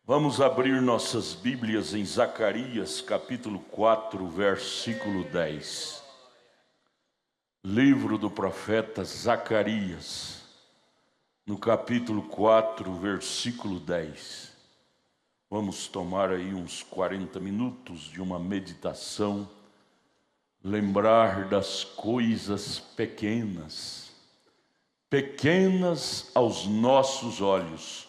Vamos abrir nossas Bíblias em Zacarias, capítulo 4, versículo 10. Livro do profeta Zacarias, no capítulo 4, versículo 10. Vamos tomar aí uns 40 minutos de uma meditação, lembrar das coisas pequenas, pequenas aos nossos olhos,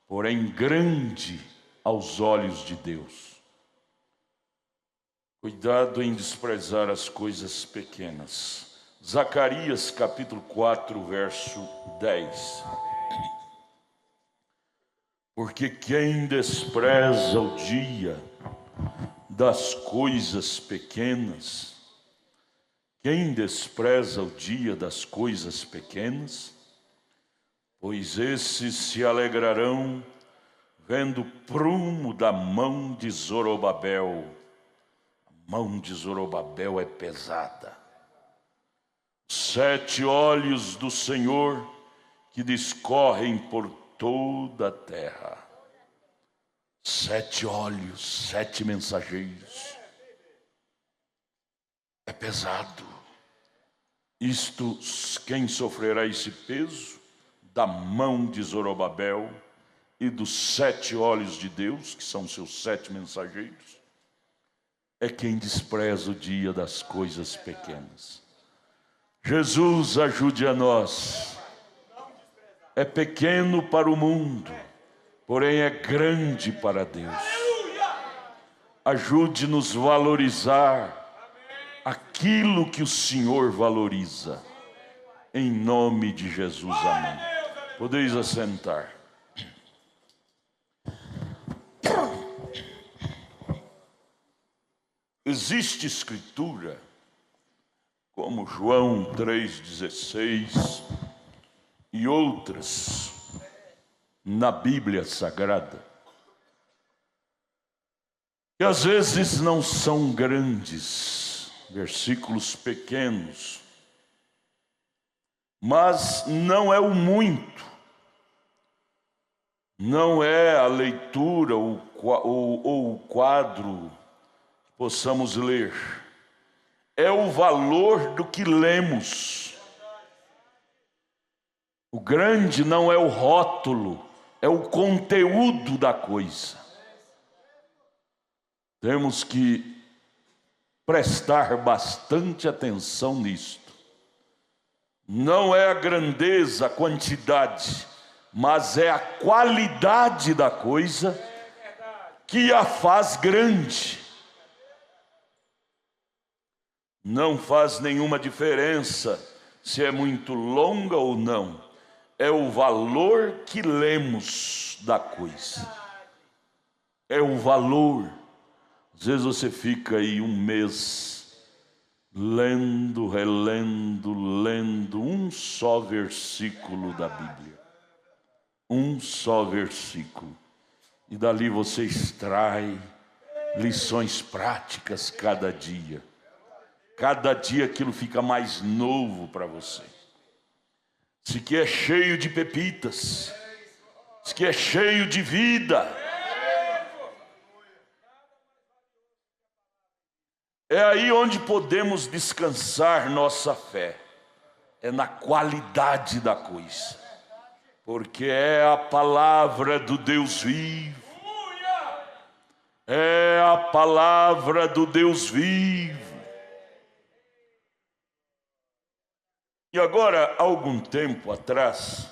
porém grande aos olhos de Deus. Cuidado em desprezar as coisas pequenas. Zacarias capítulo 4, verso 10. Porque quem despreza o dia das coisas pequenas, quem despreza o dia das coisas pequenas, pois esses se alegrarão vendo o prumo da mão de Zorobabel. A mão de Zorobabel é pesada. 7 olhos do Senhor que discorrem por toda a terra. 7 olhos, 7 mensageiros. É pesado. Isto, quem sofrerá esse peso? Da mão de Zorobabel e dos 7 olhos de Deus, que são seus 7 mensageiros, é quem despreza o dia das coisas pequenas. Jesus ajude a nós. É pequeno para o mundo, porém é grande para Deus. Ajude-nos a valorizar aquilo que o Senhor valoriza. Em nome de Jesus, amém. Podeis assentar. Existe escritura, como João 3,16 e outras na Bíblia Sagrada, que às vezes não são grandes, versículos pequenos, mas não é o muito. Não é a leitura ou o quadro que possamos ler. É o valor do que lemos. O grande não é o rótulo, é o conteúdo da coisa. Temos que prestar bastante atenção nisto. Não é a grandeza, a quantidade, mas é a qualidade da coisa que a faz grande. Não faz nenhuma diferença se é muito longa ou não. É o valor que lemos da coisa. É o valor. Às vezes você fica aí um mês lendo, relendo, lendo um só versículo da Bíblia. Um só versículo. E dali você extrai lições práticas cada dia. Cada dia aquilo fica mais novo para você. Isso aqui é cheio de pepitas. Isso aqui é cheio de vida. É aí onde podemos descansar nossa fé. É na qualidade da coisa. Porque é a palavra do Deus vivo. É a palavra do Deus vivo. E agora, há algum tempo atrás,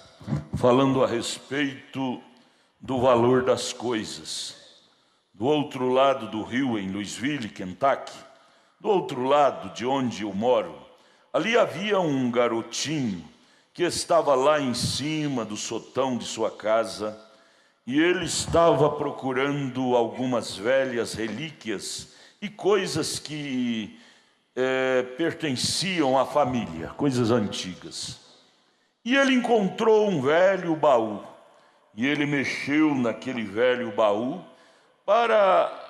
falando a respeito do valor das coisas, do outro lado do rio, em Louisville, Kentucky, do outro lado de onde eu moro, ali havia um garotinho que estava lá em cima do sotão de sua casa, e ele estava procurando algumas velhas relíquias e coisas que pertenciam à família, coisas antigas. E ele encontrou um velho baú, e ele mexeu naquele velho baú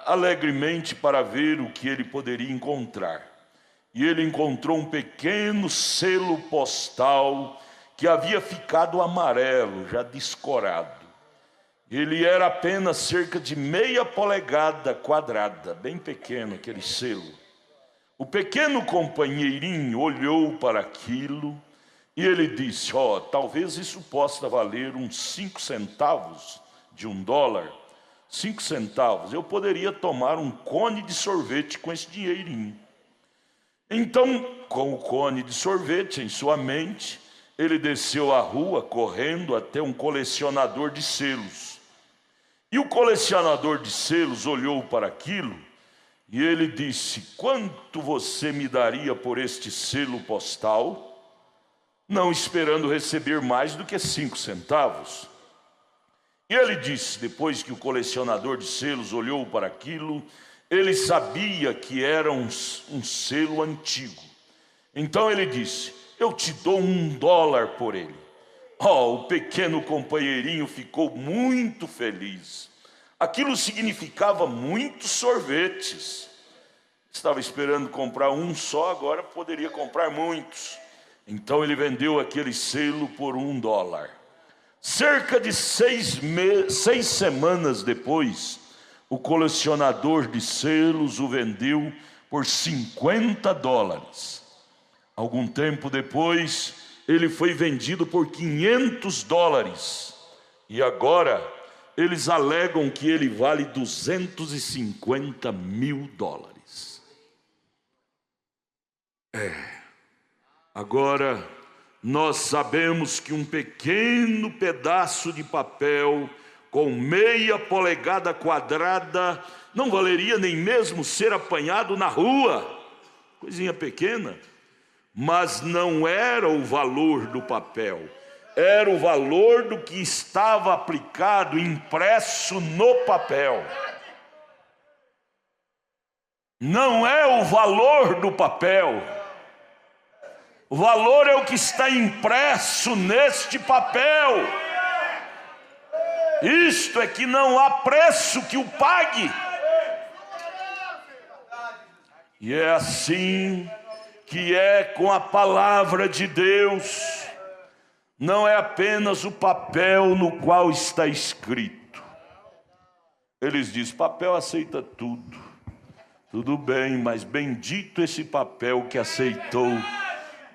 alegremente para ver o que ele poderia encontrar. E ele encontrou um pequeno selo postal que havia ficado amarelo, já descorado. Ele era apenas cerca de meia polegada quadrada, bem pequeno aquele selo. O pequeno companheirinho olhou para aquilo e ele disse: talvez isso possa valer uns 5 centavos de $1. 5 centavos, eu poderia tomar um cone de sorvete com esse dinheirinho. Então, com o cone de sorvete em sua mente, ele desceu a rua correndo até um colecionador de selos. E o colecionador de selos olhou para aquilo e ele disse: quanto você me daria por este selo postal? Não esperando receber mais do que 5 centavos. E ele disse, depois que o colecionador de selos olhou para aquilo, ele sabia que era um selo antigo. Então ele disse: eu te dou $1 por ele. O pequeno companheirinho ficou muito feliz. Aquilo significava muitos sorvetes. Estava esperando comprar um só, agora poderia comprar muitos. Então ele vendeu aquele selo por $1. Cerca de 6 semanas depois, o colecionador de selos o vendeu por $50. Algum tempo depois, ele foi vendido por $500. E agora, eles alegam que ele vale $250 mil. Agora, nós sabemos que um pequeno pedaço de papel com meia polegada quadrada não valeria nem mesmo ser apanhado na rua. Coisinha pequena. Mas não era o valor do papel, era o valor do que estava aplicado, impresso no papel. Não é o valor do papel, o valor é o que está impresso neste papel. Isto é que não há preço que o pague. E é assim que é com a palavra de Deus. Não é apenas o papel no qual está escrito. Eles dizem: papel aceita tudo. Tudo bem, mas bendito esse papel que aceitou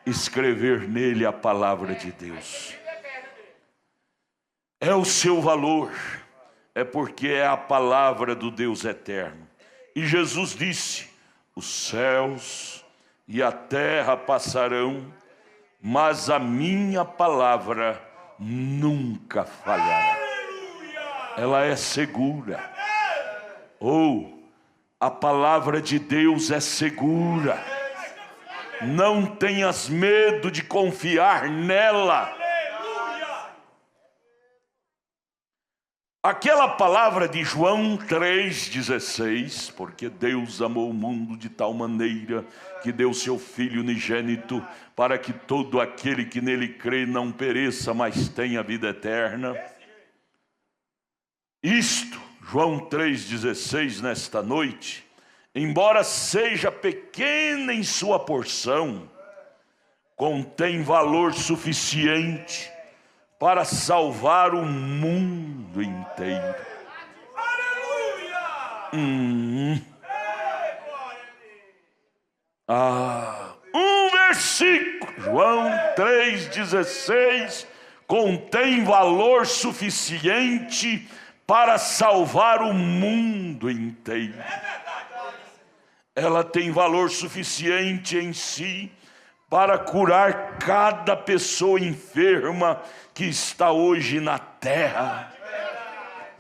escrever nele a palavra de Deus. É o seu valor, é porque é a palavra do Deus eterno. E Jesus disse: os céus e a terra passarão, mas a minha palavra nunca falhará. Ela é segura. A palavra de Deus é segura. Não tenhas medo de confiar nela. Aquela palavra de João 3,16, porque Deus amou o mundo de tal maneira que deu seu Filho unigênito, para que todo aquele que nele crê não pereça, mas tenha vida eterna. Isto, João 3,16, nesta noite, embora seja pequena em sua porção, contém valor suficiente para salvar o mundo inteiro. Um versículo, João 3,16, contém valor suficiente para salvar o mundo inteiro. Ela tem valor suficiente em si para curar cada pessoa enferma que está hoje na terra.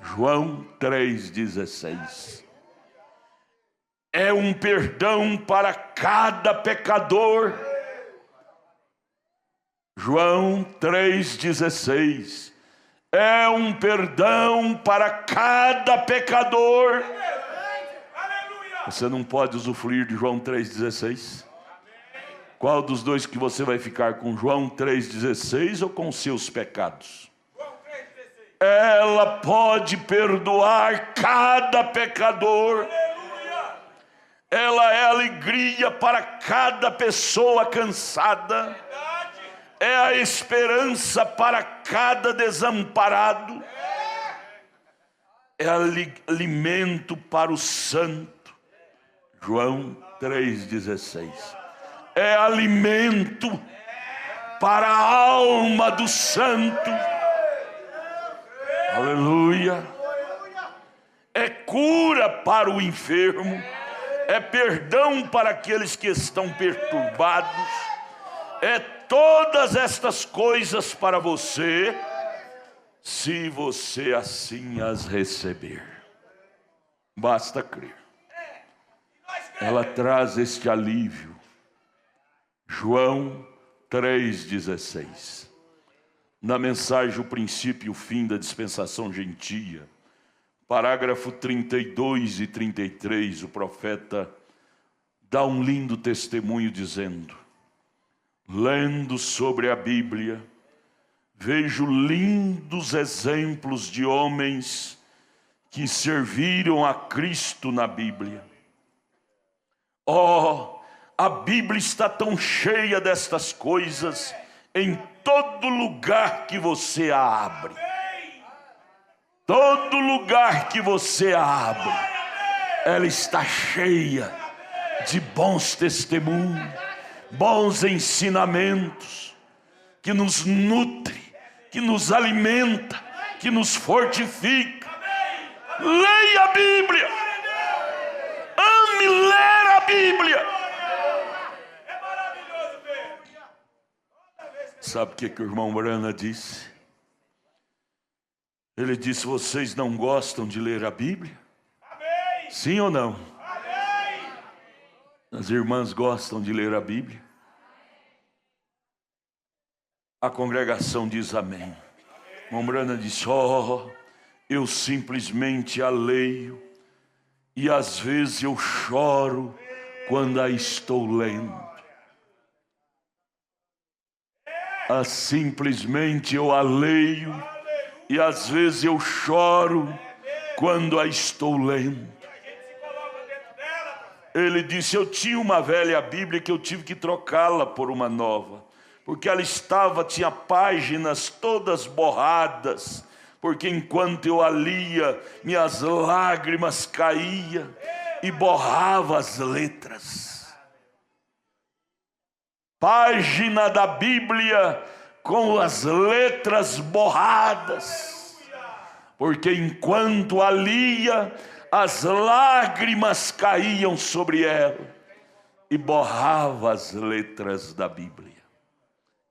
João 3,16. É um perdão para cada pecador. João 3,16. É um perdão para cada pecador. Você não pode usufruir de João 3,16? Qual dos dois que você vai ficar, com João 3,16 ou com seus pecados? Ela pode perdoar cada pecador. Ela é alegria para cada pessoa cansada. É a esperança para cada desamparado. é alimento para o santo. João 3,16. É alimento para a alma do santo. Aleluia. É cura para o enfermo. É perdão para aqueles que estão perturbados. É todas estas coisas para você, se você assim as receber. Basta crer. Ela traz este alívio. João 3,16. Na mensagem O Princípio e o Fim da Dispensação Gentia, parágrafo 32 e 33, o profeta dá um lindo testemunho dizendo: lendo sobre a Bíblia, vejo lindos exemplos de homens que serviram a Cristo na Bíblia. Oh, a Bíblia está tão cheia destas coisas em todo lugar que você a abre. Todo lugar que você a abre, ela está cheia de bons testemunhos, bons ensinamentos, que nos nutre, que nos alimenta, que nos fortifica. Leia a Bíblia. Ame ler a Bíblia. Sabe o que o irmão Brana disse? Ele disse: vocês não gostam de ler a Bíblia? Amém. Sim ou não? Amém. As irmãs gostam de ler a Bíblia? A congregação diz amém. O irmão Brana disse: eu simplesmente a leio e às vezes eu choro quando a estou lendo. Simplesmente eu a leio e às vezes eu choro quando a estou lendo. Ele disse: eu tinha uma velha Bíblia que eu tive que trocá-la por uma nova, porque ela tinha páginas todas borradas, porque enquanto eu a lia, minhas lágrimas caíam e borrava as letras. Página da Bíblia com as letras borradas, porque enquanto a lia, as lágrimas caíam sobre ela e borrava as letras da Bíblia.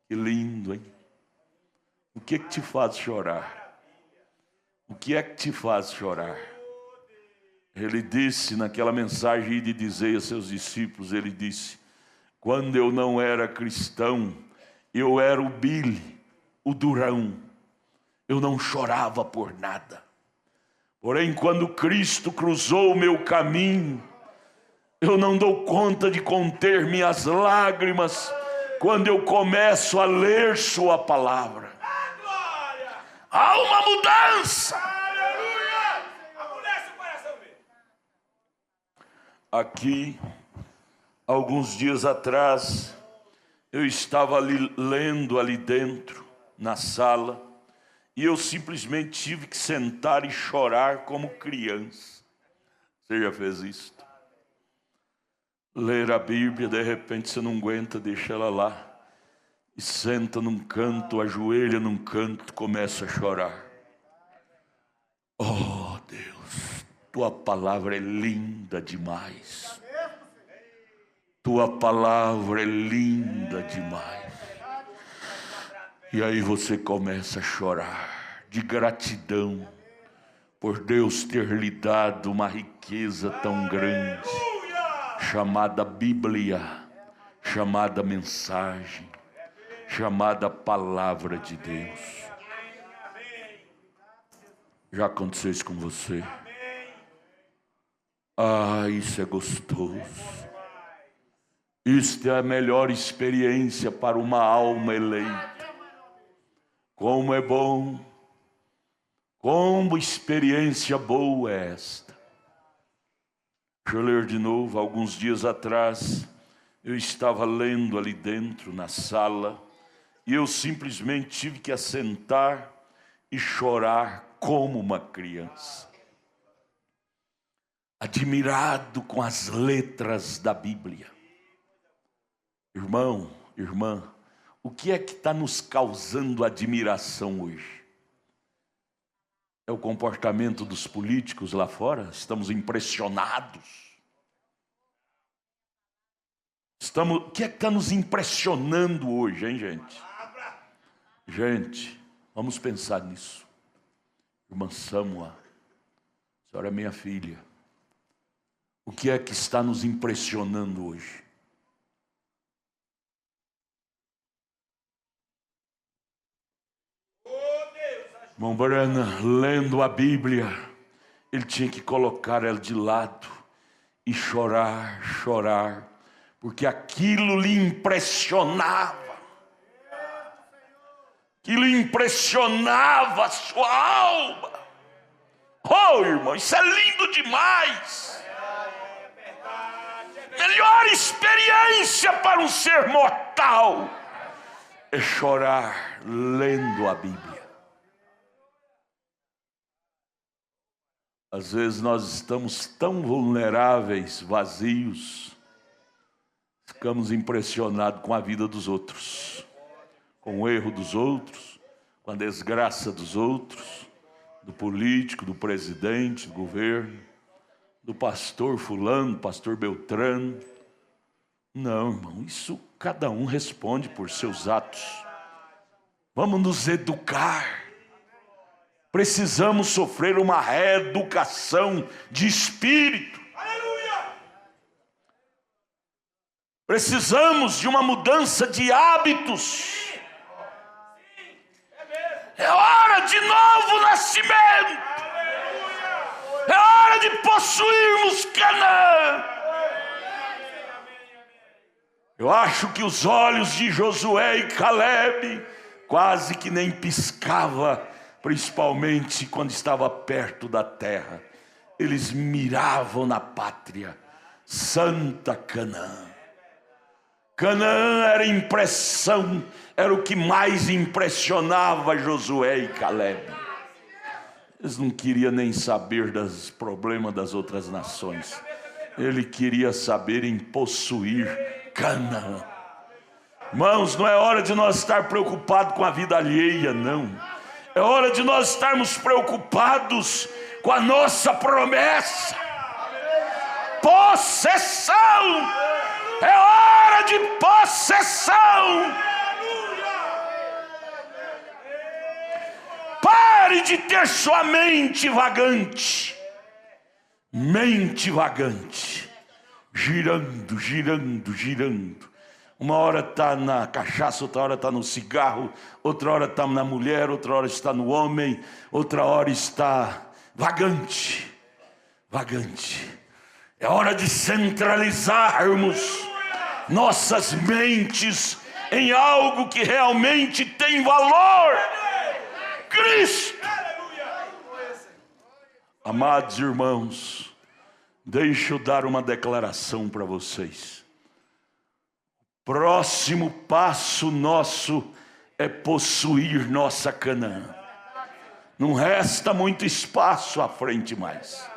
Que lindo, hein? O que te faz chorar? O que é que te faz chorar? Ele disse naquela mensagem de dizer a seus discípulos, ele disse: quando eu não era cristão, eu era o Billy, o durão. Eu não chorava por nada. Porém, quando Cristo cruzou o meu caminho, eu não dou conta de conter minhas lágrimas quando eu começo a ler sua palavra. Há uma mudança. Aqui, alguns dias atrás, eu estava lendo ali dentro, na sala, e eu simplesmente tive que sentar e chorar como criança. Você já fez isso? Ler a Bíblia, de repente você não aguenta, deixa ela lá, e senta num canto, ajoelha num canto, começa a chorar. Oh Deus, tua palavra é linda demais. Tua palavra é linda demais. E aí você começa a chorar de gratidão por Deus ter lhe dado uma riqueza tão grande, chamada Bíblia, chamada mensagem, chamada palavra de Deus. Já aconteceu isso com você? Ah, isso é gostoso. Isto é a melhor experiência para uma alma eleita. Como é bom, como experiência boa é esta. Deixa eu ler de novo. Alguns dias atrás, eu estava lendo ali dentro, na sala, e eu simplesmente tive que assentar e chorar como uma criança. admirado com as letras da Bíblia. Irmão, irmã, o que é que está nos causando admiração hoje? É o comportamento dos políticos lá fora? Estamos impressionados. O que é que está nos impressionando hoje, hein, gente? Gente, vamos pensar nisso. Irmã Samuel, a senhora é minha filha. O que é que está nos impressionando hoje? Irmão Brana, lendo a Bíblia, ele tinha que colocar ela de lado e chorar, chorar, porque aquilo lhe impressionava. Aquilo impressionava a sua alma. Oh, irmão, isso é lindo demais. Melhor experiência para um ser mortal é chorar lendo a Bíblia. Às vezes nós estamos tão vulneráveis, vazios, ficamos impressionados com a vida dos outros, com o erro dos outros, com a desgraça dos outros, do político, do presidente, do governo, do pastor fulano, pastor Beltrano. Não, irmão, isso cada um responde por seus atos. Vamos nos educar. Precisamos sofrer uma reeducação de espírito. Precisamos de uma mudança de hábitos. É hora de novo nascimento. É hora de possuirmos Canaã. Eu acho que os olhos de Josué e Calebe quase que nem piscava, principalmente quando estava perto da terra. Eles miravam na pátria santa Canaã. Canaã era impressão, era o que mais impressionava Josué e Calebe. Eles não queriam nem saber dos problemas das outras nações. Ele queria saber em possuir Canaã. Irmãos, não é hora de nós estar preocupados com a vida alheia, não. É hora de nós estarmos preocupados com a nossa promessa. Possessão! É hora de possessão! Pare de ter sua mente vagante. Mente vagante. Girando, girando, girando. Uma hora está na cachaça, outra hora está no cigarro, outra hora está na mulher, outra hora está no homem, outra hora está vagante. Vagante. É hora de centralizarmos nossas mentes em algo que realmente tem valor. Cristo. Amados irmãos, deixa eu dar uma declaração para vocês. Próximo passo nosso é possuir nossa Canaã. Não resta muito espaço à frente mais.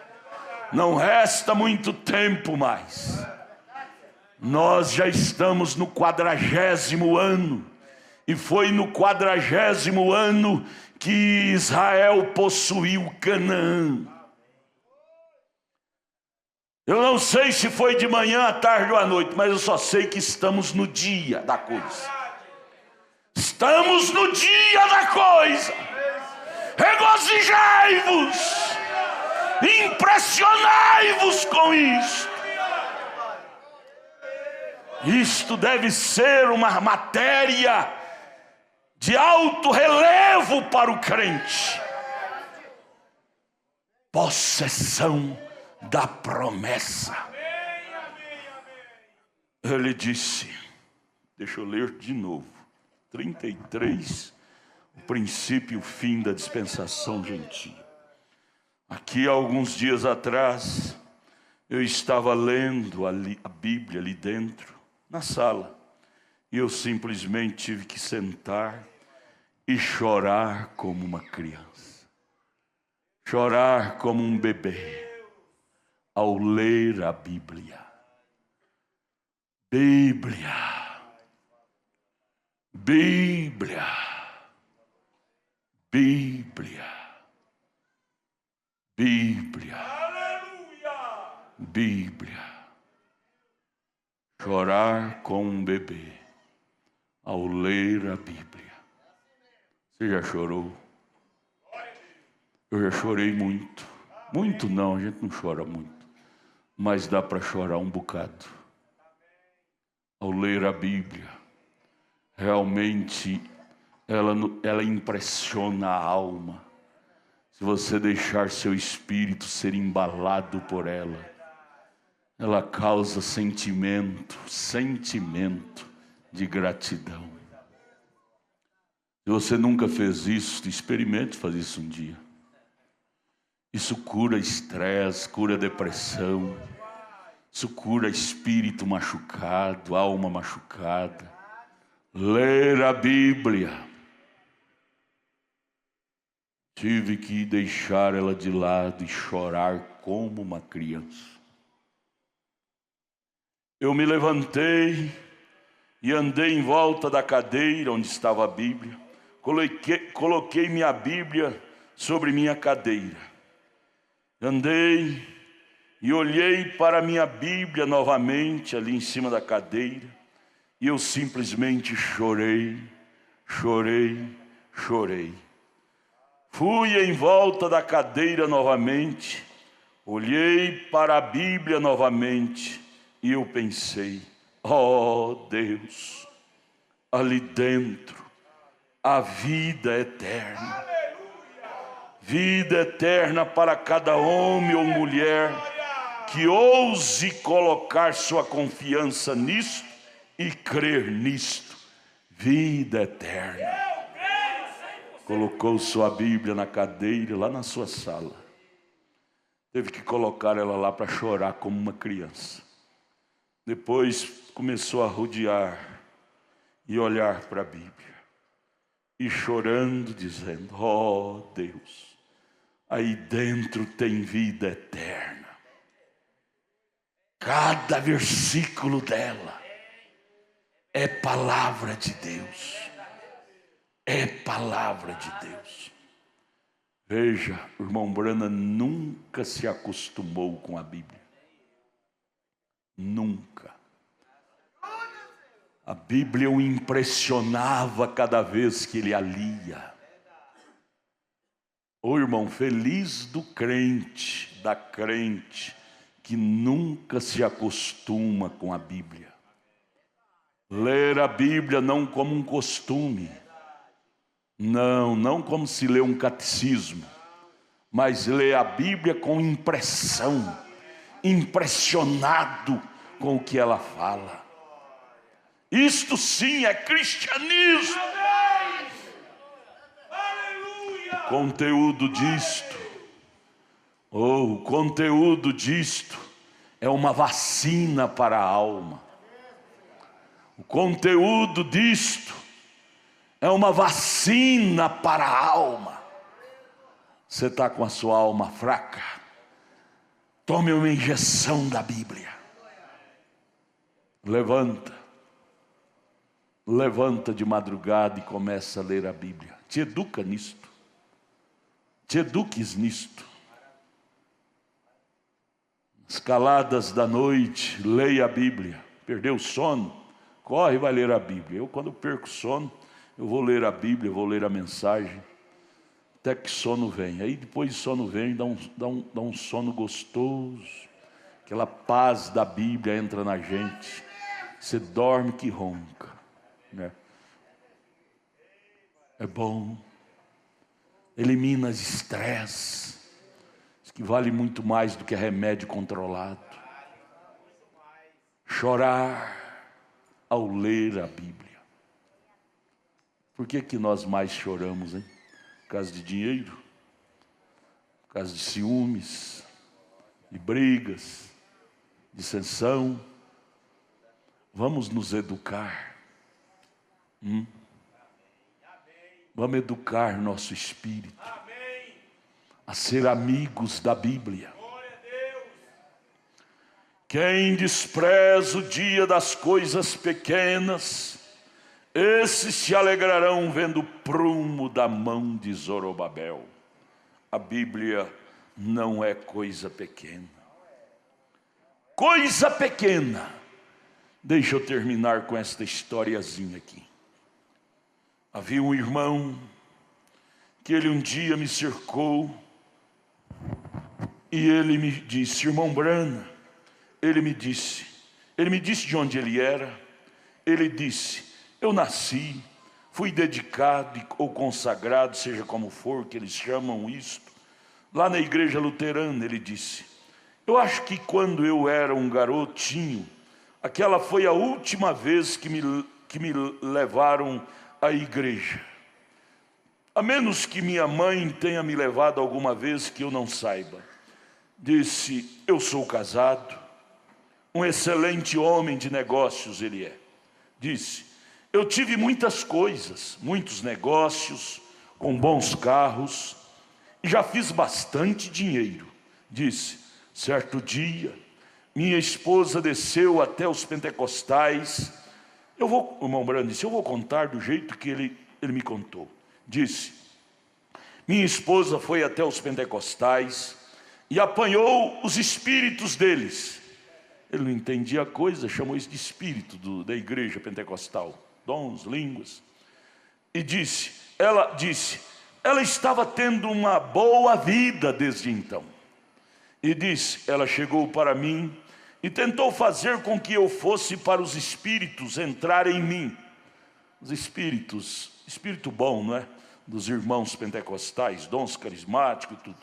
Não resta muito tempo mais. Nós já estamos no 40º ano. E foi no 40º ano que Israel possuiu Canaã. Eu não sei se foi de manhã, à tarde ou à noite, mas eu só sei que estamos no dia da coisa. Estamos no dia da coisa. Regozijai-vos, impressionai-vos com isto. Isto deve ser uma matéria de alto relevo para o crente. Possessão da promessa. Ele disse, deixa eu ler de novo, 33, o princípio e o fim da dispensação gentil. Aqui há alguns dias atrás, eu estava lendo a Bíblia ali dentro, na sala, e eu simplesmente tive que sentar e chorar como uma criança, chorar como um bebê. ao ler a Bíblia. Bíblia, Bíblia, Bíblia, Bíblia, Bíblia. Chorar com um bebê ao ler a Bíblia. Você já chorou? Eu já chorei muito. Muito não, a gente não chora muito. Mas dá para chorar um bocado. Ao ler a Bíblia, realmente ela impressiona a alma. Se você deixar seu espírito ser embalado por ela causa sentimento de gratidão. Se você nunca fez isso, experimente fazer isso um dia. Isso cura estresse, cura depressão. Isso cura espírito machucado, alma machucada. Ler a Bíblia. Tive que deixar ela de lado e chorar como uma criança. Eu me levantei e andei em volta da cadeira onde estava a Bíblia. Coloquei minha Bíblia sobre minha cadeira. Andei e olhei para minha Bíblia novamente ali em cima da cadeira. E eu simplesmente chorei. Fui em volta da cadeira novamente. Olhei para a Bíblia novamente. E eu pensei, oh Deus, ali dentro, a vida eterna. Vida eterna para cada homem ou mulher que ouse colocar sua confiança nisto e crer nisto. Vida eterna. Colocou sua Bíblia na cadeira, lá na sua sala. Teve que colocar ela lá para chorar como uma criança. Depois começou a rodear e olhar para a Bíblia. E chorando, dizendo, oh Deus, aí dentro tem vida eterna. Cada versículo dela é palavra de Deus. É palavra de Deus. Veja, o irmão Branham nunca se acostumou com a Bíblia. Nunca. A Bíblia o impressionava cada vez que ele a lia. Ô irmão, feliz do crente, da crente, que nunca se acostuma com a Bíblia. Ler a Bíblia não como um costume. Não como se lê um catecismo. Mas ler a Bíblia com impressão. Impressionado com o que ela fala. Isto sim é cristianismo. O conteúdo disto é uma vacina para a alma. O conteúdo disto é uma vacina para a alma. Você está com a sua alma fraca? Tome uma injeção da Bíblia. Levanta de madrugada e começa a ler a Bíblia. Te educa nisto. Te eduques nisto. As caladas da noite, leia a Bíblia. Perdeu o sono? Corre e vai ler a Bíblia. Eu, quando perco o sono, eu vou ler a Bíblia, vou ler a mensagem. Até que sono vem. Aí depois de sono vem, dá um sono gostoso. Aquela paz da Bíblia entra na gente. Você dorme que ronca, né? É bom. Elimina os estresse, que vale muito mais do que remédio controlado. Chorar ao ler a Bíblia. Por que nós mais choramos, hein? Por causa de dinheiro, por causa de ciúmes, de brigas, dissensão. Vamos nos educar. Vamos educar nosso espírito a ser amigos da Bíblia. Quem despreza o dia das coisas pequenas, esses se alegrarão vendo o prumo da mão de Zorobabel. A Bíblia não é coisa pequena. Coisa pequena. Deixa eu terminar com esta historiazinha aqui. Havia um irmão que ele um dia me cercou e ele me disse: irmão Brana, ele me disse de onde ele era. Ele disse: eu nasci, fui dedicado ou consagrado, seja como for que eles chamam isto, lá na igreja luterana. Ele disse: eu acho que quando eu era um garotinho, aquela foi a última vez que me levaram à igreja. A menos que minha mãe tenha me levado alguma vez que eu não saiba. Disse: eu sou casado, um excelente homem de negócios ele é. Disse: eu tive muitas coisas, muitos negócios, com bons carros, e já fiz bastante dinheiro. Disse: certo dia, minha esposa desceu até os pentecostais. O irmão Brando disse: eu vou contar do jeito que ele me contou. Disse: minha esposa foi até os pentecostais e apanhou os espíritos deles. Ele não entendia a coisa, chamou isso de espírito da igreja pentecostal, dons, línguas. E ela estava tendo uma boa vida desde então. E disse: ela chegou para mim e tentou fazer com que eu fosse para os espíritos entrarem em mim. Os espíritos, espírito bom, não é? Dos irmãos pentecostais, dons carismáticos e tudo.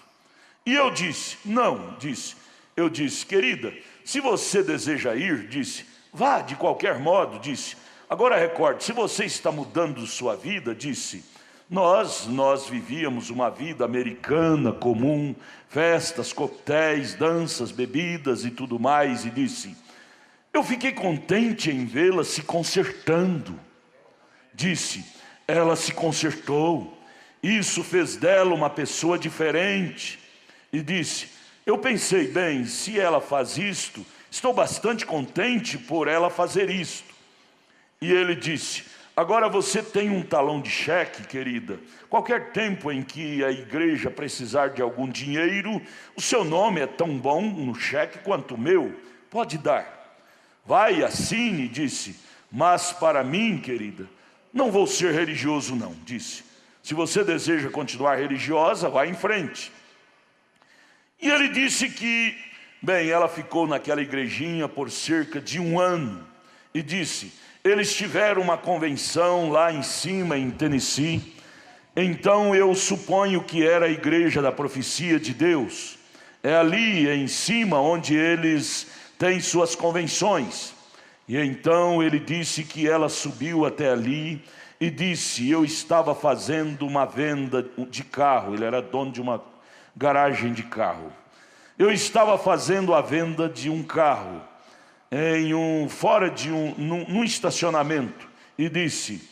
E eu disse: não, disse. Eu disse: querida, se você deseja ir, disse, vá de qualquer modo, disse. Agora recorde, se você está mudando sua vida, disse, nós vivíamos uma vida americana comum, festas, coquetéis, danças, bebidas e tudo mais. E disse: eu fiquei contente em vê-la se consertando. Disse: ela se consertou, isso fez dela uma pessoa diferente. E disse: eu pensei, bem, se ela faz isto, estou bastante contente por ela fazer isto. E ele disse: agora você tem um talão de cheque, querida. Qualquer tempo em que a igreja precisar de algum dinheiro, o seu nome é tão bom no cheque quanto o meu, pode dar. Vai, assine, disse. Mas para mim, querida, não vou ser religioso não, disse. Se você deseja continuar religiosa, vá em frente. E ele disse que, bem, ela ficou naquela igrejinha por cerca de 1 ano. E disse: eles tiveram uma convenção lá em cima, em Tennessee. Então eu suponho que era a igreja da profecia de Deus. É ali em cima onde eles têm suas convenções. E então ele disse que ela subiu até ali e disse: eu estava fazendo uma venda de carro. Ele era dono de uma garagem de carro. Eu estava fazendo a venda de um carro num estacionamento. E disse: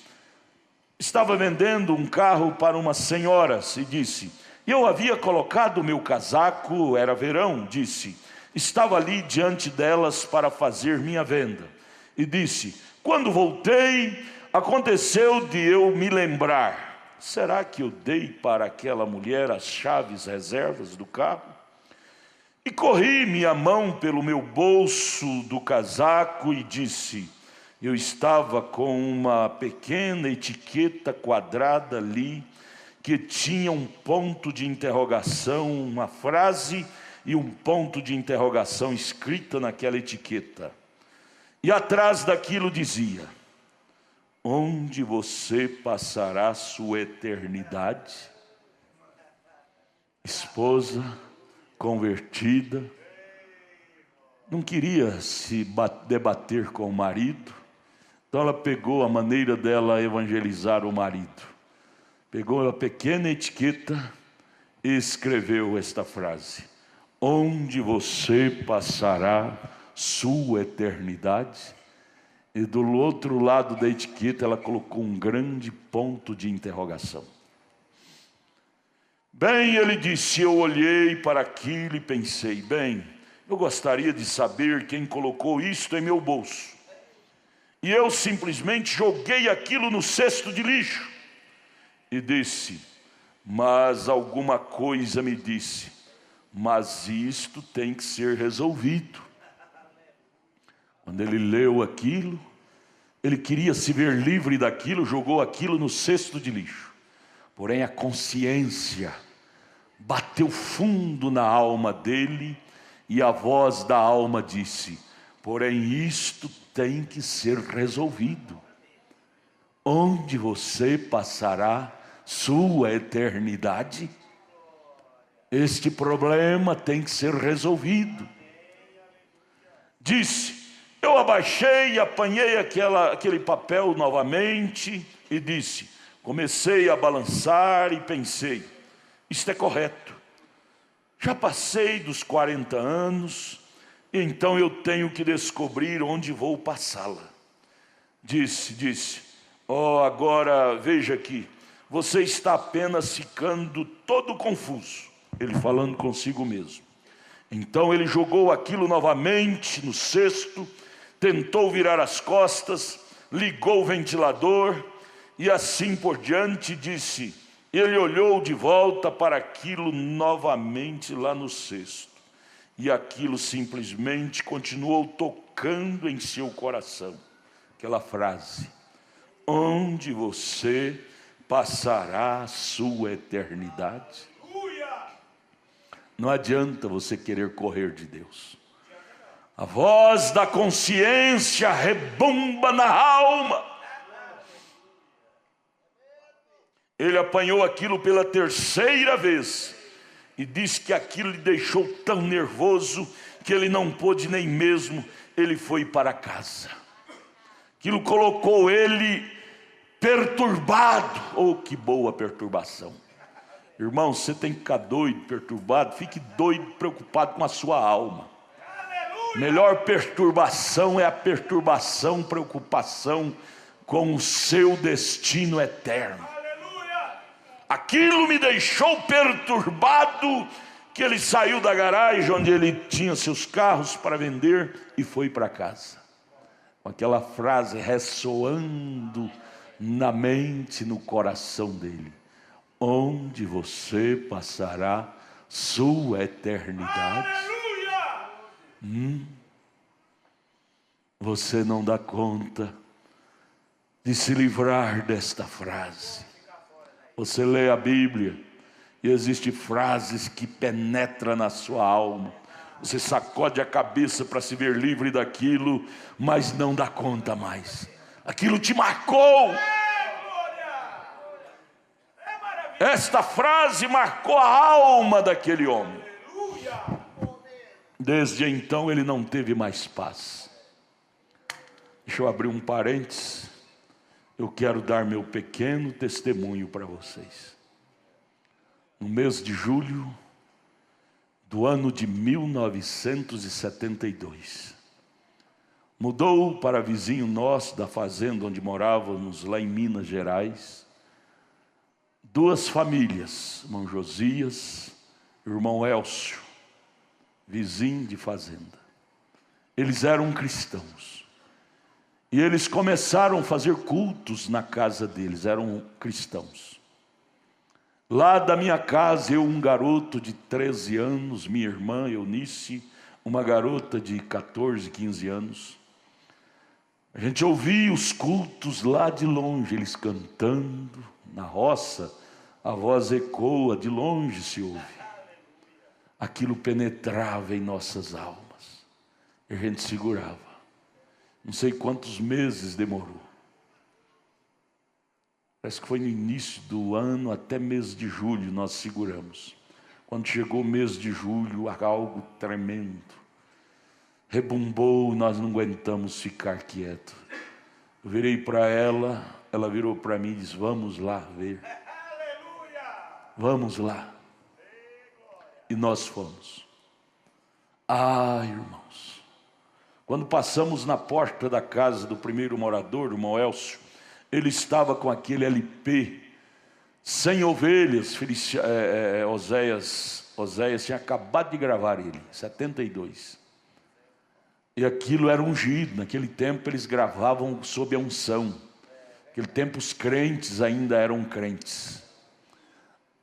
estava vendendo um carro para umas senhoras. E disse: eu havia colocado o meu casaco, era verão, disse. Estava ali diante delas para fazer minha venda. E disse: quando voltei, aconteceu de eu me lembrar: será que eu dei para aquela mulher as chaves reservas do carro? E corri minha mão pelo meu bolso do casaco e disse: eu estava com uma pequena etiqueta quadrada ali, que tinha um ponto de interrogação, uma frase e um ponto de interrogação escrita naquela etiqueta. E atrás daquilo dizia: onde você passará sua eternidade? Esposa convertida, não queria se debater com o marido, então ela pegou a maneira dela evangelizar o marido. Pegou a pequena etiqueta e escreveu esta frase: onde você passará sua eternidade? E do outro lado da etiqueta ela colocou um grande ponto de interrogação. Bem, ele disse: eu olhei para aquilo e pensei, bem, Eu gostaria de saber quem colocou isto em meu bolso. E eu simplesmente joguei aquilo no cesto de lixo. E disse, mas alguma coisa me disse, mas isto tem que ser resolvido. Quando ele leu aquilo, ele queria se ver livre daquilo, jogou aquilo no cesto de lixo. Porém a consciência bateu fundo na alma dele, e a voz da alma disse, porém isto tem que ser resolvido. Onde você passará sua eternidade? Este problema tem que ser resolvido. Disse, eu abaixei e apanhei aquele papel novamente e disse, comecei a balançar e pensei, isto é correto. Já passei dos 40 anos, então eu tenho que descobrir onde vou passá-la. Disse, agora veja aqui, você está apenas ficando todo confuso. Ele falando consigo mesmo. Então ele jogou aquilo novamente no cesto, tentou virar as costas, ligou o ventilador e assim por diante. Disse, ele olhou de volta para aquilo novamente lá no cesto. E aquilo simplesmente continuou tocando em seu coração. Aquela frase, onde você passará a sua eternidade? Não adianta você querer correr de Deus. A voz da consciência rebomba na alma. Ele apanhou aquilo pela terceira vez e disse que aquilo lhe deixou tão nervoso que ele não pôde nem mesmo, ele foi para casa. Aquilo colocou ele perturbado. Oh, que boa perturbação. Irmão, você tem que ficar doido, perturbado, fique doido, preocupado com a sua alma. Melhor perturbação é a perturbação, preocupação com o seu destino eterno. Aquilo me deixou perturbado, que ele saiu da garagem onde ele tinha seus carros para vender e foi para casa. Com aquela frase ressoando na mente, no coração dele. Onde você passará sua eternidade? Você não dá conta de se livrar desta frase. Você lê a Bíblia e existem frases que penetram na sua alma. Você sacode a cabeça para se ver livre daquilo, mas não dá conta mais. Aquilo te marcou. Esta frase marcou a alma daquele homem. Desde então ele não teve mais paz. Deixa eu abrir um parênteses. Eu quero dar meu pequeno testemunho para vocês. No mês de julho do ano de 1972, mudou para vizinho nosso da fazenda onde morávamos lá em Minas Gerais, duas famílias, irmão Josias, irmão Elcio, vizinho de fazenda. Eles eram cristãos. E eles começaram a fazer cultos na casa deles, eram cristãos. Lá da minha casa, eu, um garoto de 13 anos, minha irmã Eunice, uma garota de 14, 15 anos. A gente ouvia os cultos lá de longe, eles cantando, na roça, a voz ecoa, de longe se ouve. Aquilo penetrava em nossas almas, e a gente segurava. Não sei quantos meses demorou. Parece que foi no início do ano, até mês de julho nós seguramos. Quando chegou o mês de julho, algo tremendo. Rebumbou, nós não aguentamos ficar quietos. Eu virei para ela, ela virou para mim e disse, vamos lá ver. Vamos lá. E nós fomos. Ah, irmãos. Quando passamos na porta da casa do primeiro morador, o irmão Elcio, ele estava com aquele LP, 100 ovelhas, Oséias tinha acabado de gravar ele, 72. E aquilo era ungido. Naquele tempo eles gravavam sob a unção. Naquele tempo os crentes ainda eram crentes.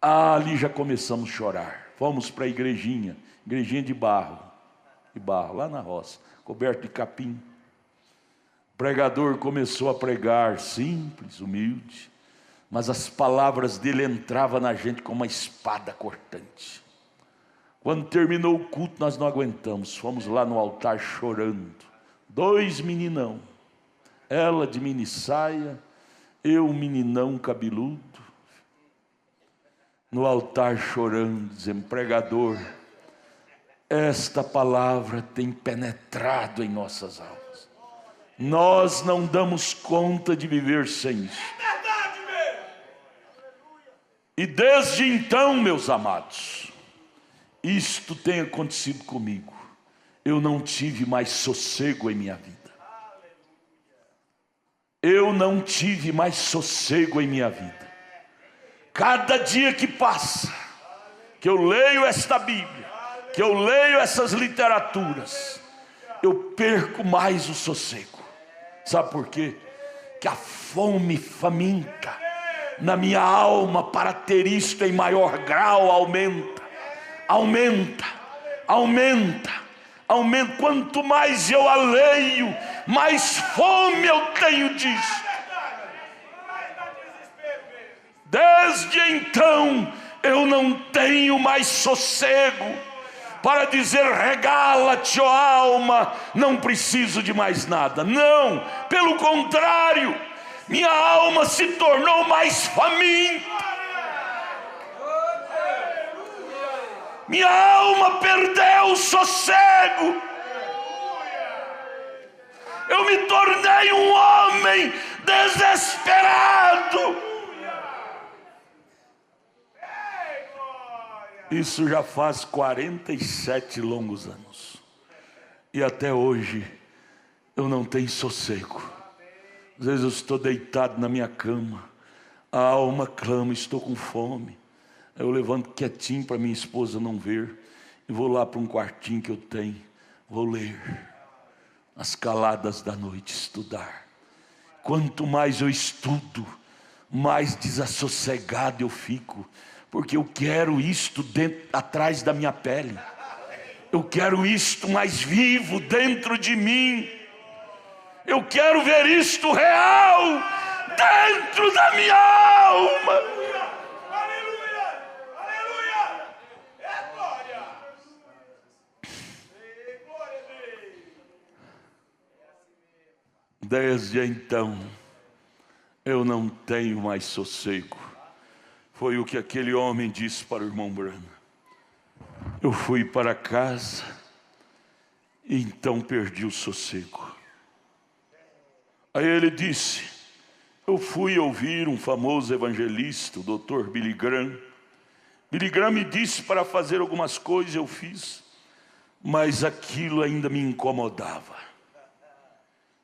Ali já começamos a chorar. Fomos para a igrejinha de barro, lá na roça, coberto de capim. O pregador começou a pregar, simples, humilde, mas as palavras dele entravam na gente como uma espada cortante. Quando terminou o culto, nós não aguentamos, fomos lá no altar chorando. 2 meninão, ela de mini saia, eu meninão cabeludo, no altar chorando, dizendo: pregador, esta palavra tem penetrado em nossas almas. Nós não damos conta de viver sem isso. E desde então, meus amados, isto tem acontecido comigo. Eu não tive mais sossego em minha vida. Eu não tive mais sossego em minha vida. Cada dia que passa, que eu leio esta Bíblia, que eu leio essas literaturas, eu perco mais o sossego. Sabe por quê? Que a fome faminta na minha alma para ter isto em maior grau aumenta. Quanto mais eu a leio, mais fome eu tenho disso. Desde então eu não tenho mais sossego para dizer: regala-te, ó alma, não preciso de mais nada. Não, pelo contrário, minha alma se tornou mais faminta. Minha alma perdeu o sossego. Eu me tornei um homem desesperado. Isso já faz 47 longos anos. E até hoje eu não tenho sossego. Às vezes eu estou deitado na minha cama, a alma clama: estou com fome. Eu levanto quietinho para minha esposa não ver, e vou lá para um quartinho que eu tenho, vou ler, nas caladas da noite, estudar. Quanto mais eu estudo, mais desassossegado eu fico, porque eu quero isto atrás da minha pele, eu quero isto mais vivo dentro de mim, eu quero ver isto real dentro da minha alma. Desde então, eu não tenho mais sossego. Foi o que aquele homem disse para o irmão Branham. Eu fui para casa e então perdi o sossego. Aí ele disse: eu fui ouvir um famoso evangelista, o Dr. Billy Graham. Billy Graham me disse para fazer algumas coisas, eu fiz, mas aquilo ainda me incomodava.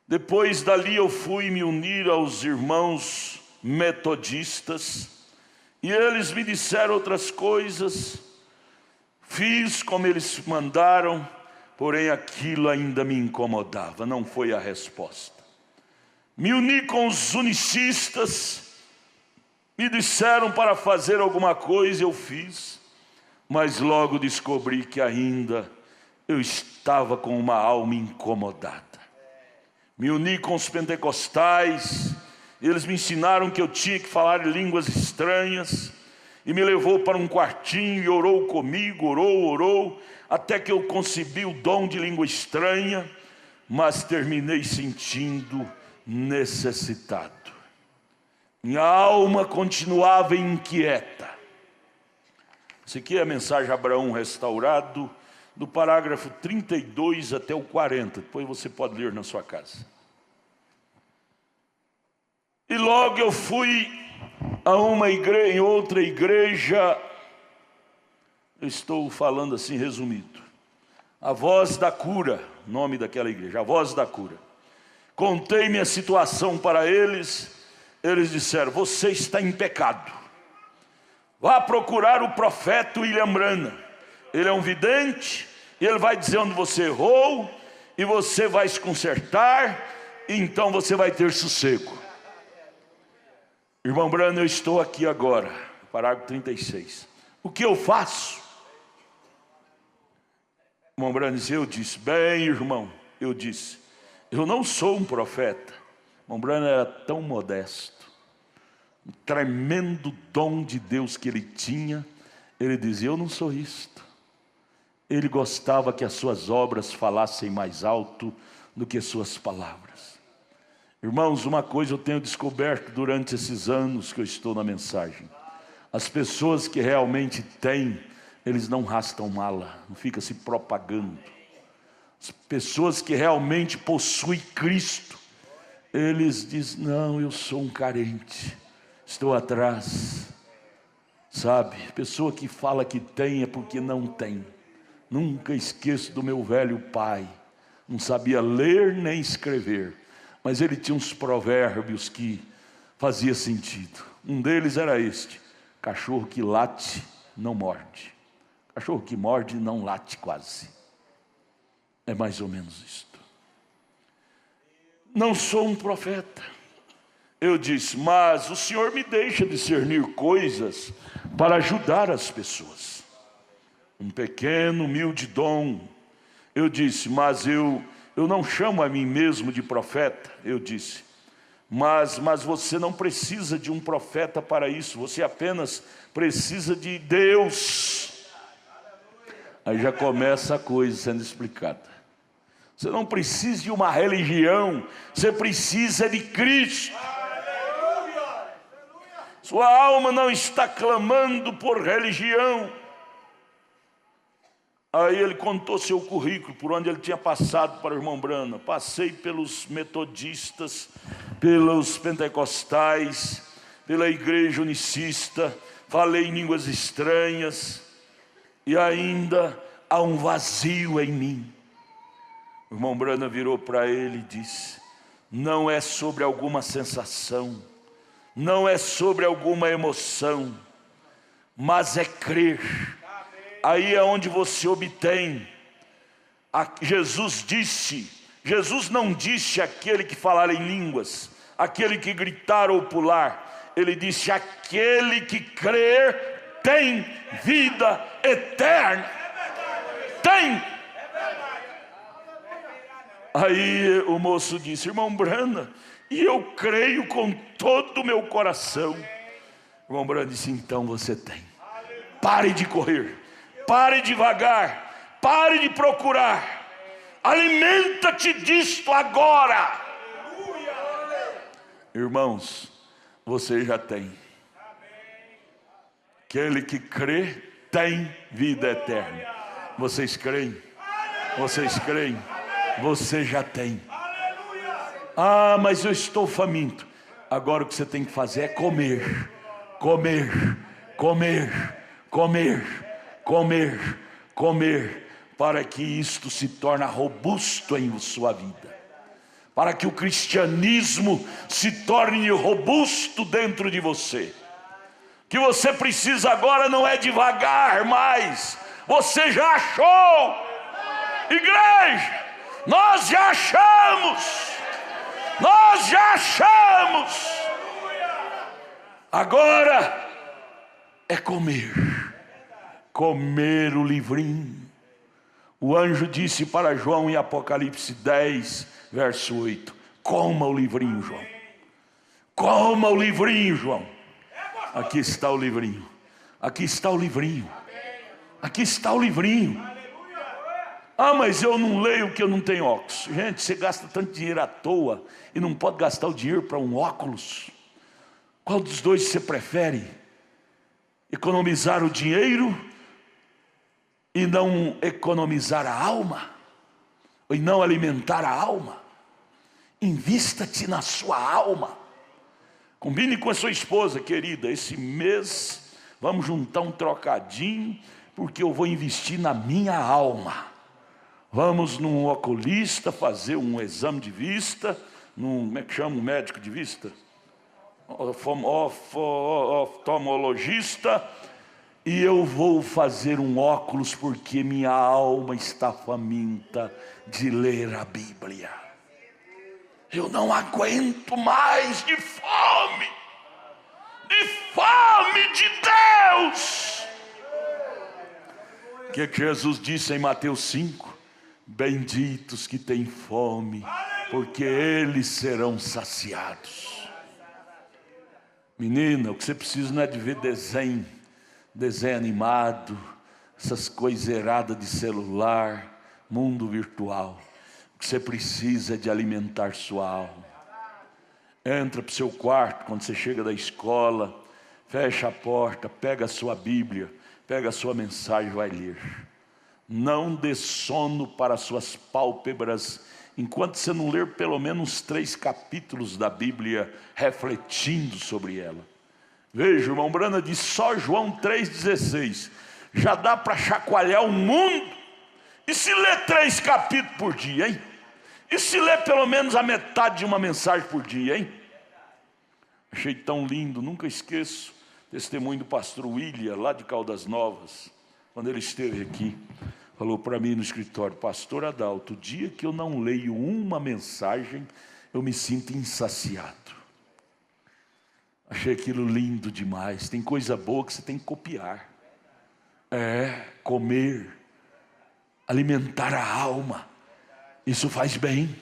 Depois dali eu fui me unir aos irmãos metodistas, e eles me disseram outras coisas, fiz como eles mandaram, porém aquilo ainda me incomodava, não foi a resposta. Me uni com os unicistas, me disseram para fazer alguma coisa, eu fiz, mas logo descobri que ainda eu estava com uma alma incomodada. Me uni com os pentecostais, eles me ensinaram que eu tinha que falar línguas estranhas, e me levou para um quartinho e orou comigo, orou, até que eu concebi o dom de língua estranha, mas terminei sentindo necessitado. Minha alma continuava inquieta. Isso aqui é a mensagem Abraão restaurado, do parágrafo 32 até o 40, depois você pode ler na sua casa. E logo eu fui a uma igreja, em outra igreja, eu estou falando assim resumido, a Voz da Cura, nome daquela igreja, a Voz da Cura. Contei minha situação para eles, eles disseram: você está em pecado, vá procurar o profeta William Branham. Ele é um vidente, e ele vai dizer onde você errou, e você vai se consertar, e então você vai ter sossego. Irmão Brano, eu estou aqui agora, parágrafo 36. O que eu faço? Irmão Brano disse, eu disse, bem irmão, eu disse, eu não sou um profeta. Irmão Brano era tão modesto, um tremendo dom de Deus que ele tinha. Ele dizia, eu não sou isto. Ele gostava que as suas obras falassem mais alto do que suas palavras. Irmãos, uma coisa eu tenho descoberto durante esses anos que eu estou na mensagem. As pessoas que realmente têm, eles não rastam mala, não ficam se propagando. As pessoas que realmente possuem Cristo, eles dizem, não, eu sou um carente, estou atrás. Sabe, pessoa que fala que tem é porque não tem. Nunca esqueço do meu velho pai, não sabia ler nem escrever, mas ele tinha uns provérbios que fazia sentido. Um deles era este: cachorro que late não morde, cachorro que morde não late quase. É mais ou menos isto. Não sou um profeta. Eu disse, mas o Senhor me deixa discernir coisas para ajudar as pessoas. Um pequeno, humilde dom. Eu disse, mas eu não chamo a mim mesmo de profeta. Eu disse, mas você não precisa de um profeta para isso. Você apenas precisa de Deus. Aí já começa a coisa sendo explicada. Você não precisa de uma religião, você precisa de Cristo. Sua alma não está clamando por religião. Aí ele contou seu currículo, por onde ele tinha passado para o irmão Brana. Passei pelos metodistas, pelos pentecostais, pela igreja unicista, falei em línguas estranhas, e ainda há um vazio em mim. O irmão Brana virou para ele e disse, não é sobre alguma sensação, não é sobre alguma emoção, mas é crer. Aí é onde você obtém. Jesus não disse aquele que falar em línguas, aquele que gritar ou pular. Ele disse, aquele que crer tem vida eterna. Tem. Aí o moço disse, irmão Brana, e eu creio com todo o meu coração. O irmão Brana disse, então você tem. Pare de correr, pare de vagar, pare de procurar. Alimenta-te disto agora. Irmãos, você já tem. Aquele que crê tem vida eterna. Vocês creem? Vocês creem? Você já tem. Ah, mas eu estou faminto. Agora o que você tem que fazer é comer, comer, comer, comer, comer, comer, para que isto se torne robusto em sua vida, para que o cristianismo se torne robusto dentro de você. O que você precisa agora não é devagar mais, você já achou. Igreja, nós já achamos. Nós já achamos. Agora é comer. Comer o livrinho. O anjo disse para João em Apocalipse 10, verso 8: coma o livrinho, João. Coma o livrinho, João. Aqui está o livrinho. Aqui está o livrinho. Aqui está o livrinho. Ah, mas eu não leio porque eu não tenho óculos. Gente, você gasta tanto dinheiro à toa e não pode gastar o dinheiro para um óculos. Qual dos dois você prefere? Economizar o dinheiro e não economizar a alma? E não alimentar a alma? Invista-te na sua alma. Combine com a sua esposa, querida, esse mês vamos juntar um trocadinho, porque eu vou investir na minha alma. Vamos num oculista fazer um exame de vista, como é que chama o médico de vista? Oftalmologista, E eu vou fazer um óculos porque minha alma está faminta de ler a Bíblia. Eu não aguento mais de fome de Deus. O que Jesus disse em Mateus 5? Benditos que têm fome, porque eles serão saciados. Menina, o que você precisa não é de ver desenho animado, essas coisas erradas de celular, mundo virtual. O que você precisa é de alimentar sua alma. Entra para o seu quarto quando você chega da escola, fecha a porta, pega a sua Bíblia, pega a sua mensagem e vai ler. Não dê sono para as suas pálpebras enquanto você não ler pelo menos 3 capítulos da Bíblia refletindo sobre ela. Veja, o irmão Brana diz, só João 3,16 já dá para chacoalhar o mundo. E se ler 3 capítulos por dia, hein? E se ler pelo menos a metade de uma mensagem por dia, hein? Achei tão lindo, nunca esqueço o testemunho do pastor William, lá de Caldas Novas, quando ele esteve aqui. Falou para mim no escritório, pastor Adalto, o dia que eu não leio uma mensagem, eu me sinto insaciado. Achei aquilo lindo demais. Tem coisa boa que você tem que copiar. Comer, alimentar a alma, isso faz bem.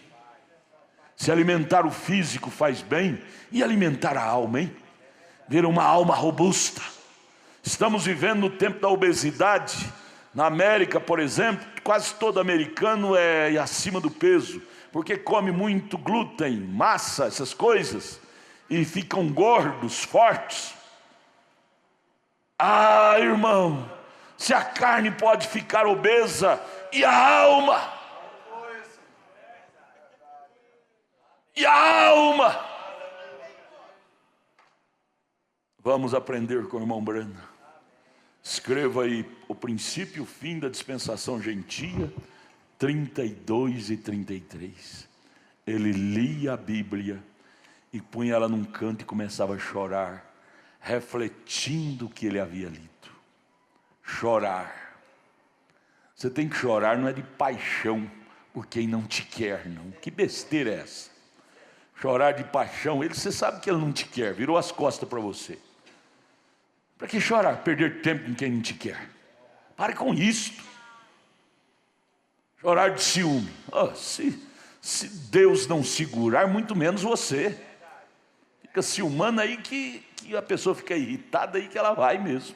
Se alimentar o físico faz bem, e alimentar a alma, hein? Ver uma alma robusta. Estamos vivendo no tempo da obesidade. Na América, por exemplo, quase todo americano é acima do peso, porque come muito glúten, massa, essas coisas, e ficam gordos, fortes. Ah, irmão, se a carne pode ficar obesa, e a alma? E a alma? Vamos aprender com o irmão Brana. Escreva aí o princípio e o fim da dispensação gentia, 32 e 33. Ele lia a Bíblia e punha ela num canto e começava a chorar, refletindo o que ele havia lido. Chorar. Você tem que chorar, não é de paixão por quem não te quer, não. Que besteira é essa? Chorar de paixão, você sabe que ele não te quer, virou as costas para você. Para que chorar? Perder tempo com quem não te quer. Pare com isto. Chorar de ciúme. Se Deus não segurar, muito menos você. Fica ciumando aí que a pessoa fica irritada aí que ela vai mesmo.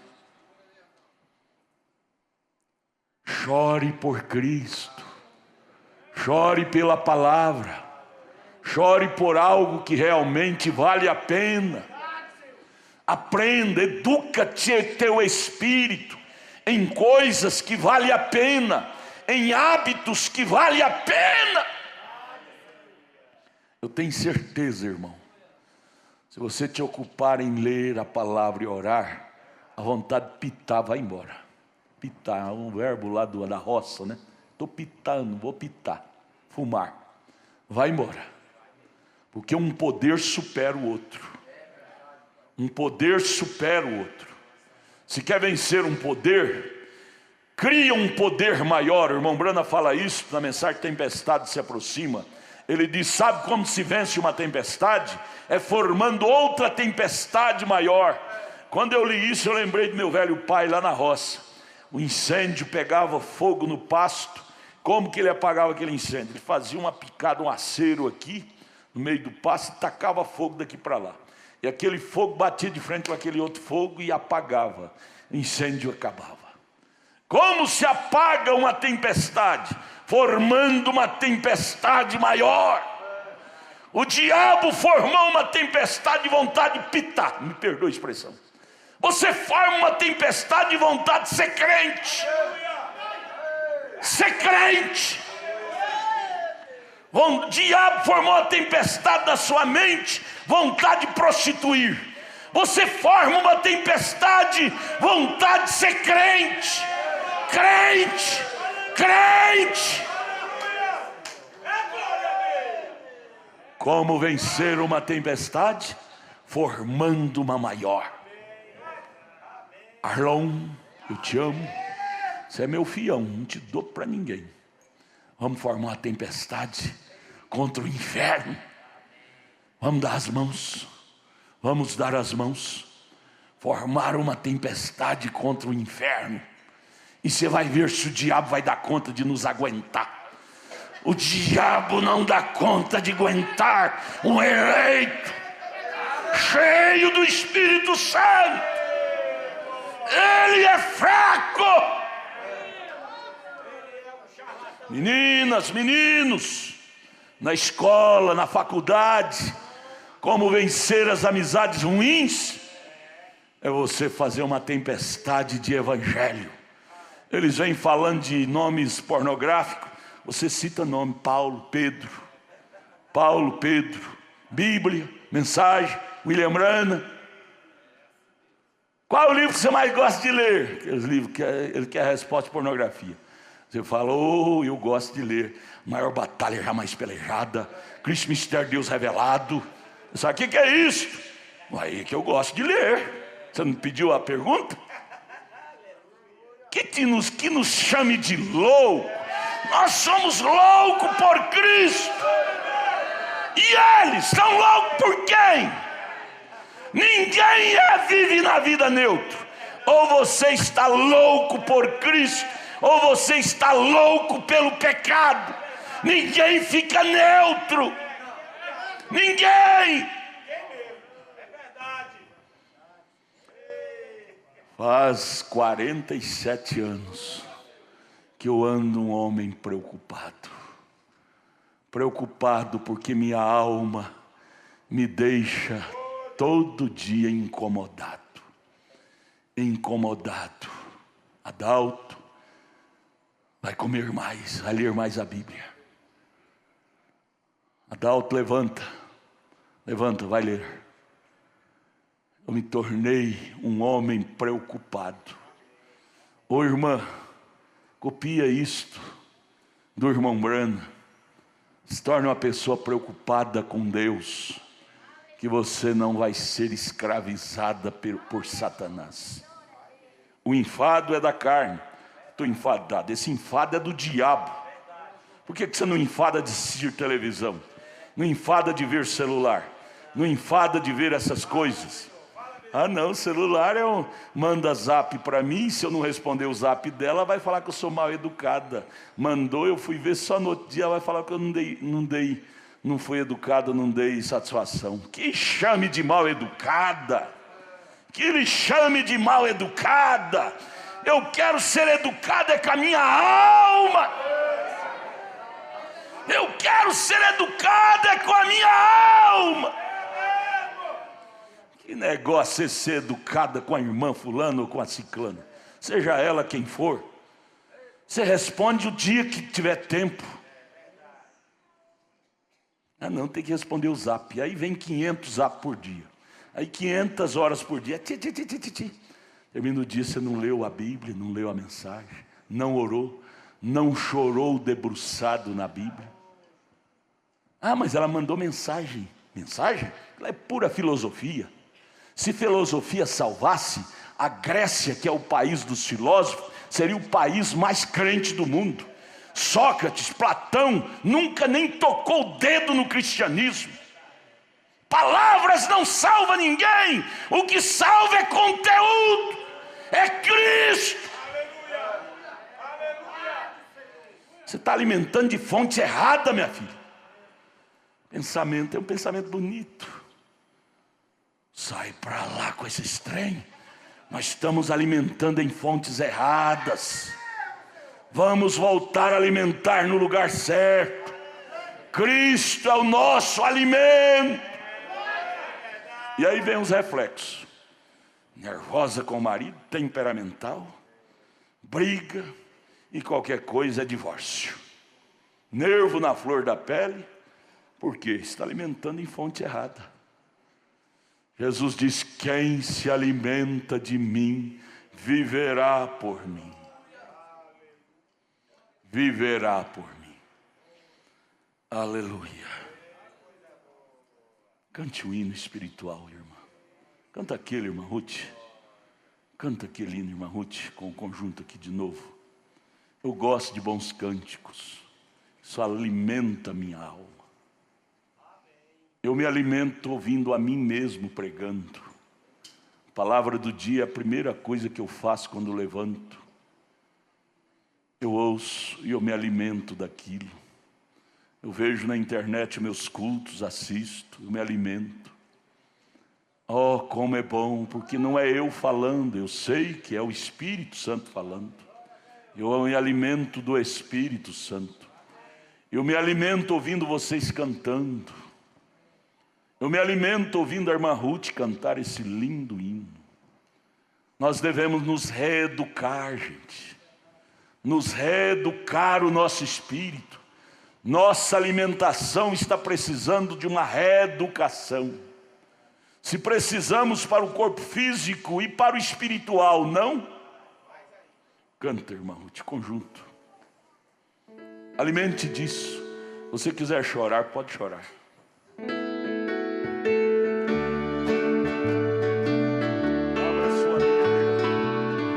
Chore por Cristo. Chore pela palavra. Chore por algo que realmente vale a pena. Aprenda, educa-te teu espírito em coisas que vale a pena, em hábitos que vale a pena. Eu tenho certeza, irmão, se você te ocupar em ler a palavra e orar, a vontade de pitar vai embora. Pitar, um verbo lá da roça, né? Estou pitando, vou pitar, fumar. Vai embora, porque um poder supera o outro. Um poder supera o outro. Se quer vencer um poder, cria um poder maior. O irmão Brana fala isso na mensagem Tempestade se aproxima. Ele diz, sabe como se vence uma tempestade? É formando outra tempestade maior. Quando eu li isso, eu lembrei do meu velho pai lá na roça. O incêndio pegava fogo no pasto. Como que ele apagava aquele incêndio? Ele fazia uma picada, um acero aqui, no meio do pasto, e tacava fogo daqui para lá. E aquele fogo batia de frente com aquele outro fogo e apagava. O incêndio acabava. Como se apaga uma tempestade? Formando uma tempestade maior. O diabo formou uma tempestade de vontade de pitar. Me perdoe a expressão. Você forma uma tempestade de vontade de ser crente. Ser crente. O diabo formou uma tempestade na sua mente, vontade de prostituir. Você forma uma tempestade, vontade de ser crente. Crente, crente. Como vencer uma tempestade? Formando uma maior. Arlon, eu te amo. Você é meu fião, não te dou para ninguém. Vamos formar uma tempestade contra o inferno. Vamos dar as mãos. Vamos dar as mãos. Formar uma tempestade contra o inferno. E você vai ver se o diabo vai dar conta de nos aguentar. O diabo não dá conta de aguentar um eleito cheio do Espírito Santo. Ele é fraco. Meninas, meninos, na escola, na faculdade, como vencer as amizades ruins? É você fazer uma tempestade de evangelho. Eles vêm falando de nomes pornográficos, você cita nome: Paulo, Pedro, Bíblia, mensagem, William Branham. Qual é o livro que você mais gosta de ler? Aqueles livros que ele quer a resposta de pornografia. Você fala: oh, eu gosto de ler Maior Batalha Jamais Pelejada, Cristo Mistério de Deus Revelado. Sabe o que é isso? Aí que eu gosto de ler. Você não pediu a pergunta? Que nos chame de louco. Nós somos loucos por Cristo. E eles são loucos por quem? Ninguém vive na vida neutro. Ou você está louco por Cristo, ou você está louco pelo pecado. Ninguém fica neutro. Ninguém. Faz 47 anos que eu ando um homem preocupado. Preocupado porque minha alma me deixa todo dia incomodado. Incomodado. Adalto vai comer mais, vai ler mais a Bíblia. Adalto, levanta, vai ler. Eu me tornei um homem preocupado. Ô irmã, copia isto do irmão Branham. Se torne uma pessoa preocupada com Deus, que você não vai ser escravizada por Satanás. O enfado é da carne. Estou enfadado. Esse enfado é do diabo. Por que você não enfada de assistir televisão? Não enfada de ver celular? Não enfada de ver essas coisas? Ah não, o celular manda zap para mim. Se eu não responder o zap dela, vai falar que eu sou mal educada. Mandou, eu fui ver, só no outro dia ela vai falar que eu não fui educado, não dei satisfação. Que chame de mal educada. Que lhe chame de mal educada. Eu quero ser educada com a minha alma. Eu quero ser educada com a minha alma. Que negócio é ser educada com a irmã fulana ou com a ciclana? Seja ela quem for. Você responde o dia que tiver tempo. Ah não, tem que responder o zap. Aí vem 500 zap por dia. Aí 500 horas por dia. Termina o dia, você não leu a Bíblia, não leu a mensagem, não orou, não chorou debruçado na Bíblia. Ah, mas ela mandou mensagem. Mensagem? Ela é pura filosofia. Se filosofia salvasse, a Grécia, que é o país dos filósofos, seria o país mais crente do mundo. Sócrates, Platão, nunca nem tocou o dedo no cristianismo. Palavras não salvam ninguém. O que salva é conteúdo. É Cristo. Você está alimentando de fonte errada, minha filha. Pensamento é um pensamento bonito. Sai para lá com esse estranho. Nós estamos alimentando em fontes erradas. Vamos voltar a alimentar no lugar certo. Cristo é o nosso alimento. E aí vem os reflexos. Nervosa com o marido, temperamental, briga e qualquer coisa é divórcio. Nervo na flor da pele, porque está alimentando em fonte errada. Jesus diz: quem se alimenta de mim, viverá por mim. Viverá por mim. Aleluia. Cante o hino espiritual, irmã. Canta aquele, irmã Ruth. Canta aqui, linda irmã Ruth, com o conjunto aqui de novo. Eu gosto de bons cânticos. Isso alimenta a minha alma. Eu me alimento ouvindo a mim mesmo pregando. A palavra do dia é a primeira coisa que eu faço quando levanto. Eu ouço e eu me alimento daquilo. Eu vejo na internet meus cultos, assisto, eu me alimento. Oh, como é bom, porque não é eu falando, eu sei que é o Espírito Santo falando. Eu me alimento do Espírito Santo. Eu me alimento ouvindo vocês cantando. Eu me alimento ouvindo a irmã Ruth cantar esse lindo hino. Nós devemos nos reeducar, gente. Nos reeducar o nosso espírito. Nossa alimentação está precisando de uma reeducação. Se precisamos para o corpo físico e para o espiritual, não? Canta, irmã Ruth, conjunto. Alimente disso. Se você quiser chorar, pode chorar. Abra sua Bíblia.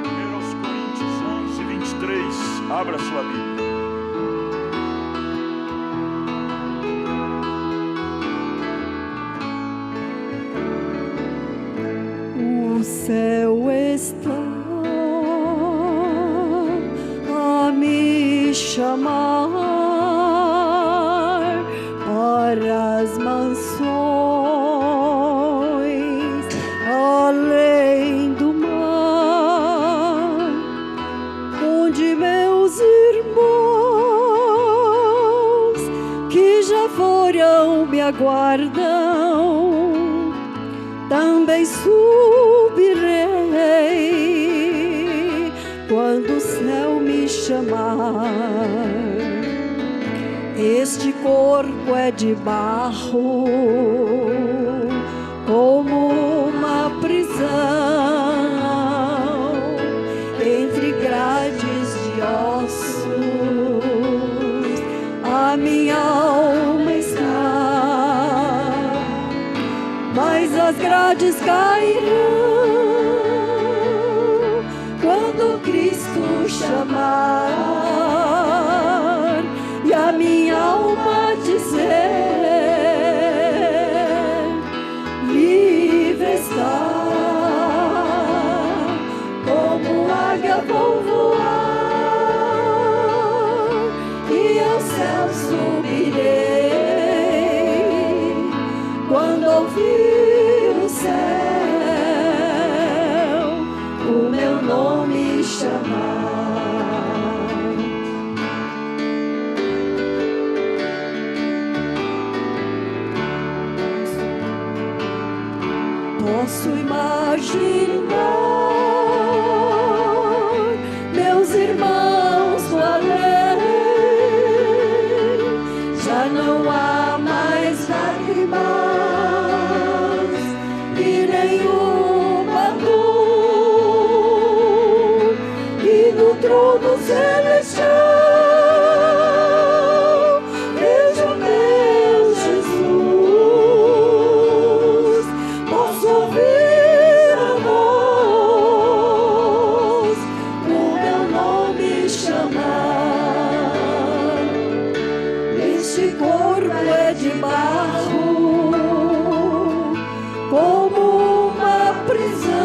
1 Coríntios 11, 23. Abra sua Bíblia. O céu está a me chamar para as mansões além do mar, onde meus irmãos que já foram me aguardam. Também subirei quando o céu me chamar. Este corpo é de barro, como uma prisão, entre grades de ossos, a minha alma está. Mas as grades cairão quando Cristo chamar, e a minha alma dizer: livre está. Como águia vou voar e ao céu subirei quando ouvir o céu o meu nome chamar. Posso imaginar meus irmãos do além. Já não há mais lágrimas e nenhuma dor, e no trono celestial vejo meu Jesus. Posso ouvir a voz, o meu nome chamar. Este corpo é de barro, como uma prisão,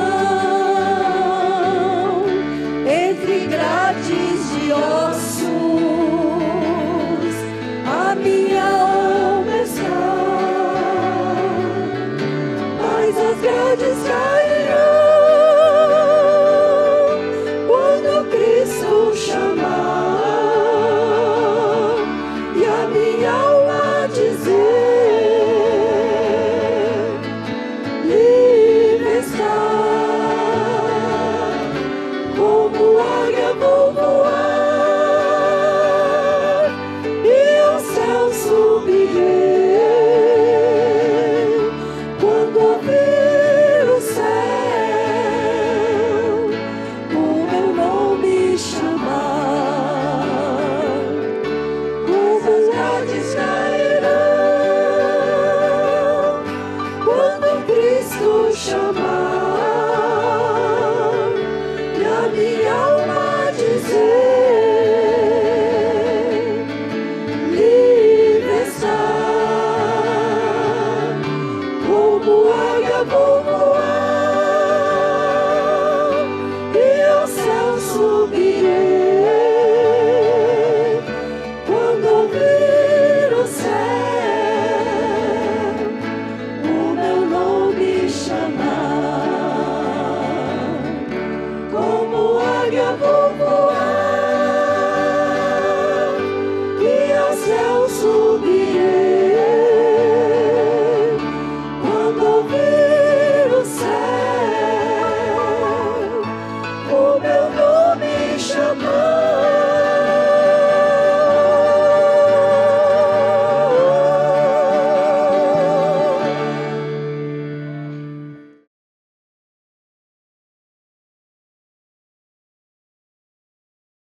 entre grades de ossos, a minha alma está. Mas as grades cairão quando Cristo chamar, e a minha alma dizer: livre está. Como águia vou voar e ao céu subirei quando ouvir o céu o meu nome chamar. Como as grades